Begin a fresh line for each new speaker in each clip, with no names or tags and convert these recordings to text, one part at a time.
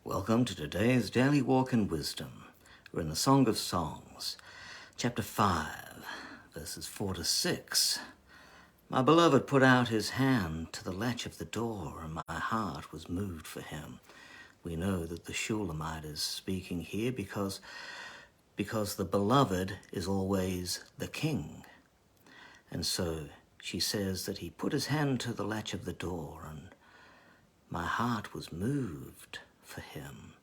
Welcome to today's Daily Walk in Wisdom. We're in the Song of Songs, chapter 5, verses 4 to 6. My beloved put out his hand to the latch of the door, and my heart was moved for him. We know that the Shulamite is speaking here because the beloved is always the king. And so she says that he put his hand to the latch of the door, and my heart was moved for him.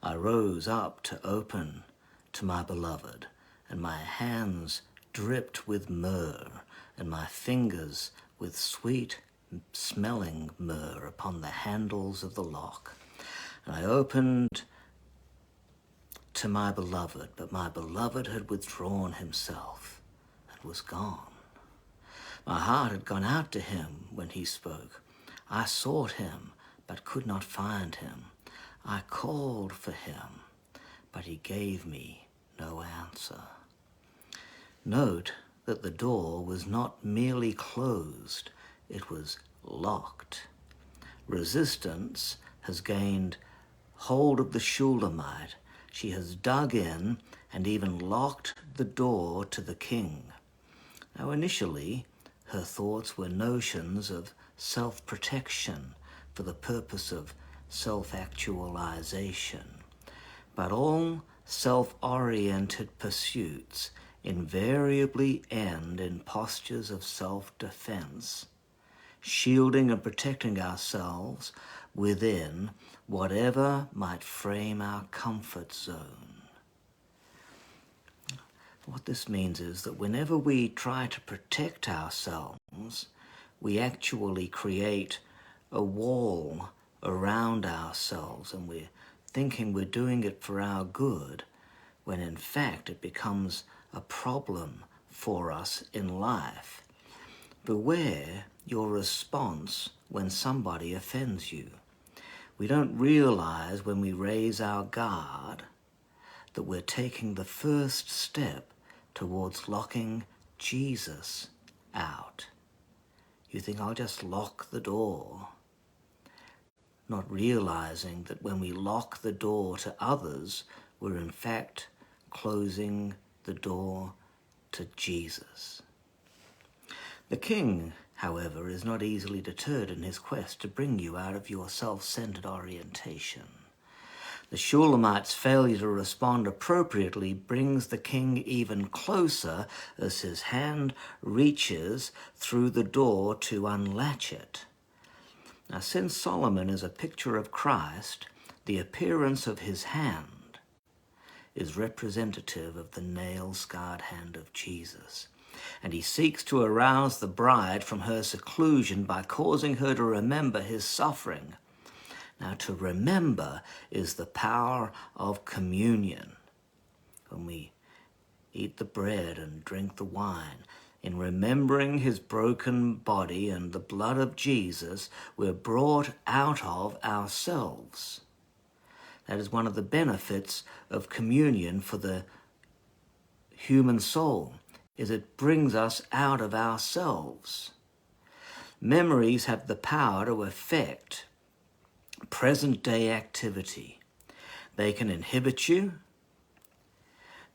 I rose up to open to my beloved, and my hands dripped with myrrh, and my fingers with sweet-smelling myrrh upon the handles of the lock. And I opened to my beloved, but my beloved had withdrawn himself and was gone. My heart had gone out to him when he spoke. I sought him, but could not find him. I called for him, but he gave me no answer. Note that the door was not merely closed, it was locked. Resistance has gained hold of the Shulamite. She has dug in and even locked the door to the king. Now initially, her thoughts were notions of self-protection for the purpose of self-actualization. But all self-oriented pursuits invariably end in postures of self-defense, shielding and protecting ourselves within whatever might frame our comfort zone. What this means is that whenever we try to protect ourselves, we actually create a wall around ourselves, and we're thinking we're doing it for our good, when in fact it becomes a problem for us in life. Beware your response when somebody offends you. We don't realize when we raise our guard that we're taking the first step towards locking Jesus out. You think, I'll just lock the door, not realizing that when we lock the door to others, we're in fact closing the door to Jesus. The king, however, is not easily deterred in his quest to bring you out of your self-centered orientation. The Shulamite's failure to respond appropriately brings the king even closer as his hand reaches through the door to unlatch it. Now, since Solomon is a picture of Christ, the appearance of his hand is representative of the nail-scarred hand of Jesus. And he seeks to arouse the bride from her seclusion by causing her to remember his suffering. Now, to remember is the power of communion. When we eat the bread and drink the wine, in remembering his broken body and the blood of Jesus, we're brought out of ourselves. That is one of the benefits of communion for the human soul, is it brings us out of ourselves. Memories have the power to affect present-day activity. They can inhibit you,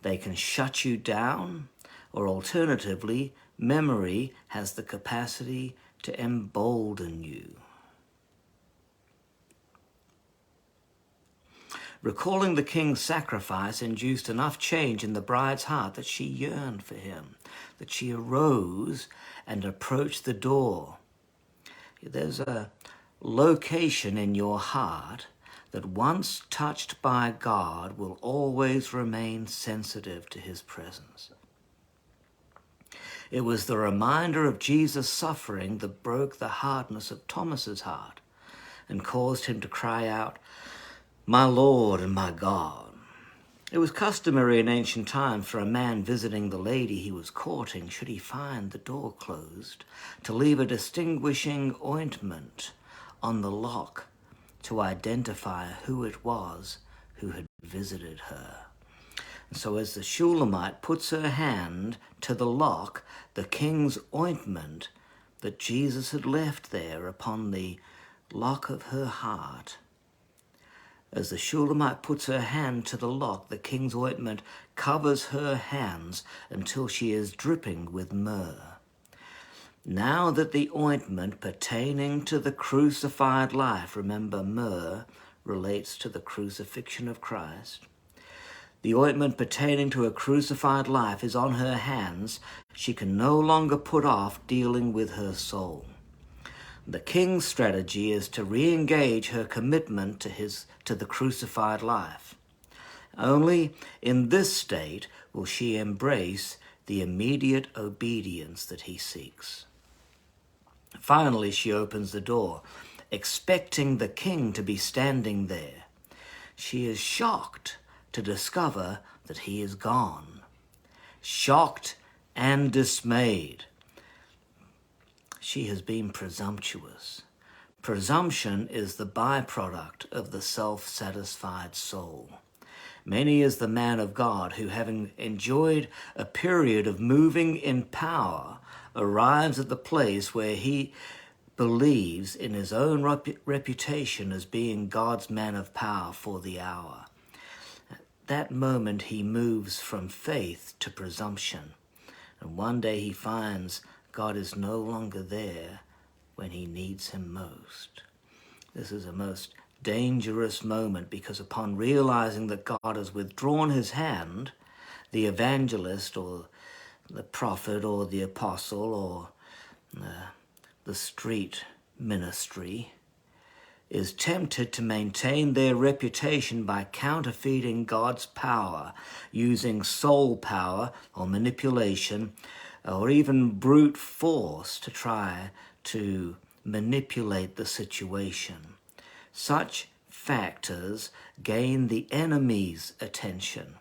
they can shut you down, or alternatively, memory has the capacity to embolden you. Recalling the king's sacrifice induced enough change in the bride's heart that she yearned for him, that she arose and approached the door. There's a location in your heart that once touched by God will always remain sensitive to his presence. It was the reminder of Jesus' suffering that broke the hardness of Thomas's heart and caused him to cry out, "My Lord and my God." It was customary in ancient times for a man visiting the lady he was courting, should he find the door closed, to leave a distinguishing ointment on the lock to identify who it was who had visited her. And so as the Shulamite puts her hand to the lock, the king's ointment that Jesus had left there upon the lock of her heart As the Shulamite puts her hand to the lock, the king's ointment covers her hands until she is dripping with myrrh. Now that the ointment pertaining to the crucified life, remember myrrh relates to the crucifixion of Christ, the ointment pertaining to a crucified life is on her hands, she can no longer put off dealing with her soul. The king's strategy is to re-engage her commitment to the crucified life. Only in this state will she embrace the immediate obedience that he seeks. Finally, she opens the door, expecting the king to be standing there. She is shocked to discover that he is gone. Shocked and dismayed. She has been presumptuous. Presumption is the byproduct of the self-satisfied soul. Many is the man of God who, having enjoyed a period of moving in power, arrives at the place where he believes in his own reputation as being God's man of power for the hour. At that moment he moves from faith to presumption, and one day he finds God is no longer there when he needs him most. This is a most dangerous moment, because upon realizing that God has withdrawn his hand, the evangelist or the prophet or the apostle or the street ministry is tempted to maintain their reputation by counterfeiting God's power, using soul power or manipulation or even brute force to try to manipulate the situation. Such factors gain the enemy's attention.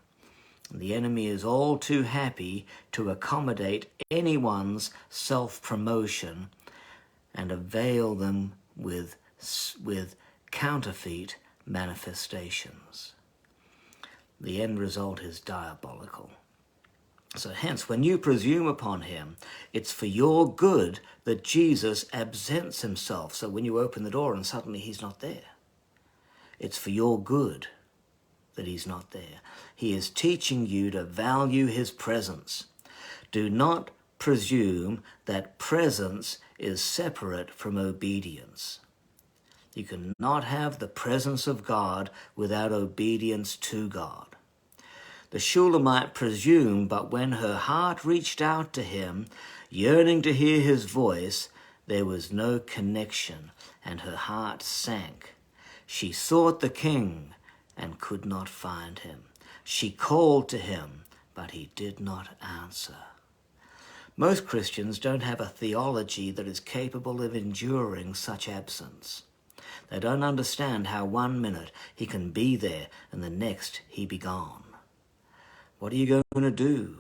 The enemy is all too happy to accommodate anyone's self-promotion and avail them with counterfeit manifestations. The end result is diabolical. So hence, when you presume upon him, it's for your good that Jesus absents himself. So when you open the door and suddenly he's not there, it's for your good that he's not there. He is teaching you to value his presence. Do not presume that presence is separate from obedience. You cannot have the presence of God without obedience to God. The Shulamite presumed, but when her heart reached out to him, yearning to hear his voice, there was no connection, and her heart sank. She sought the king and could not find him. She called to him, but he did not answer. Most Christians don't have a theology that is capable of enduring such absence. They don't understand how 1 minute he can be there and the next he be gone. What are you going to do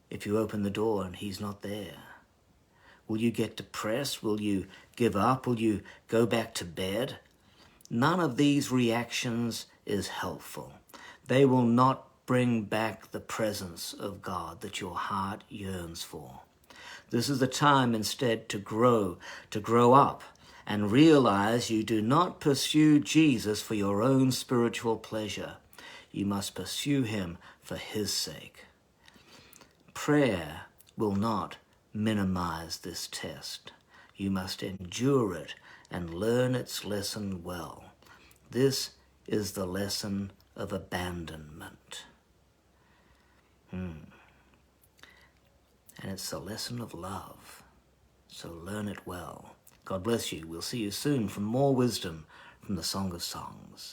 if you open the door and he's not there? Will you get depressed? Will you give up? Will you go back to bed? None of these reactions is helpful. They will not bring back the presence of God that your heart yearns for. This is the time instead to grow up and realize you do not pursue Jesus for your own spiritual pleasure. You must pursue him for his sake. Prayer will not minimize this test. You must endure it and learn its lesson well. This is the lesson of abandonment. And it's the lesson of love. So learn it well. God bless you. We'll see you soon for more wisdom from the Song of Songs.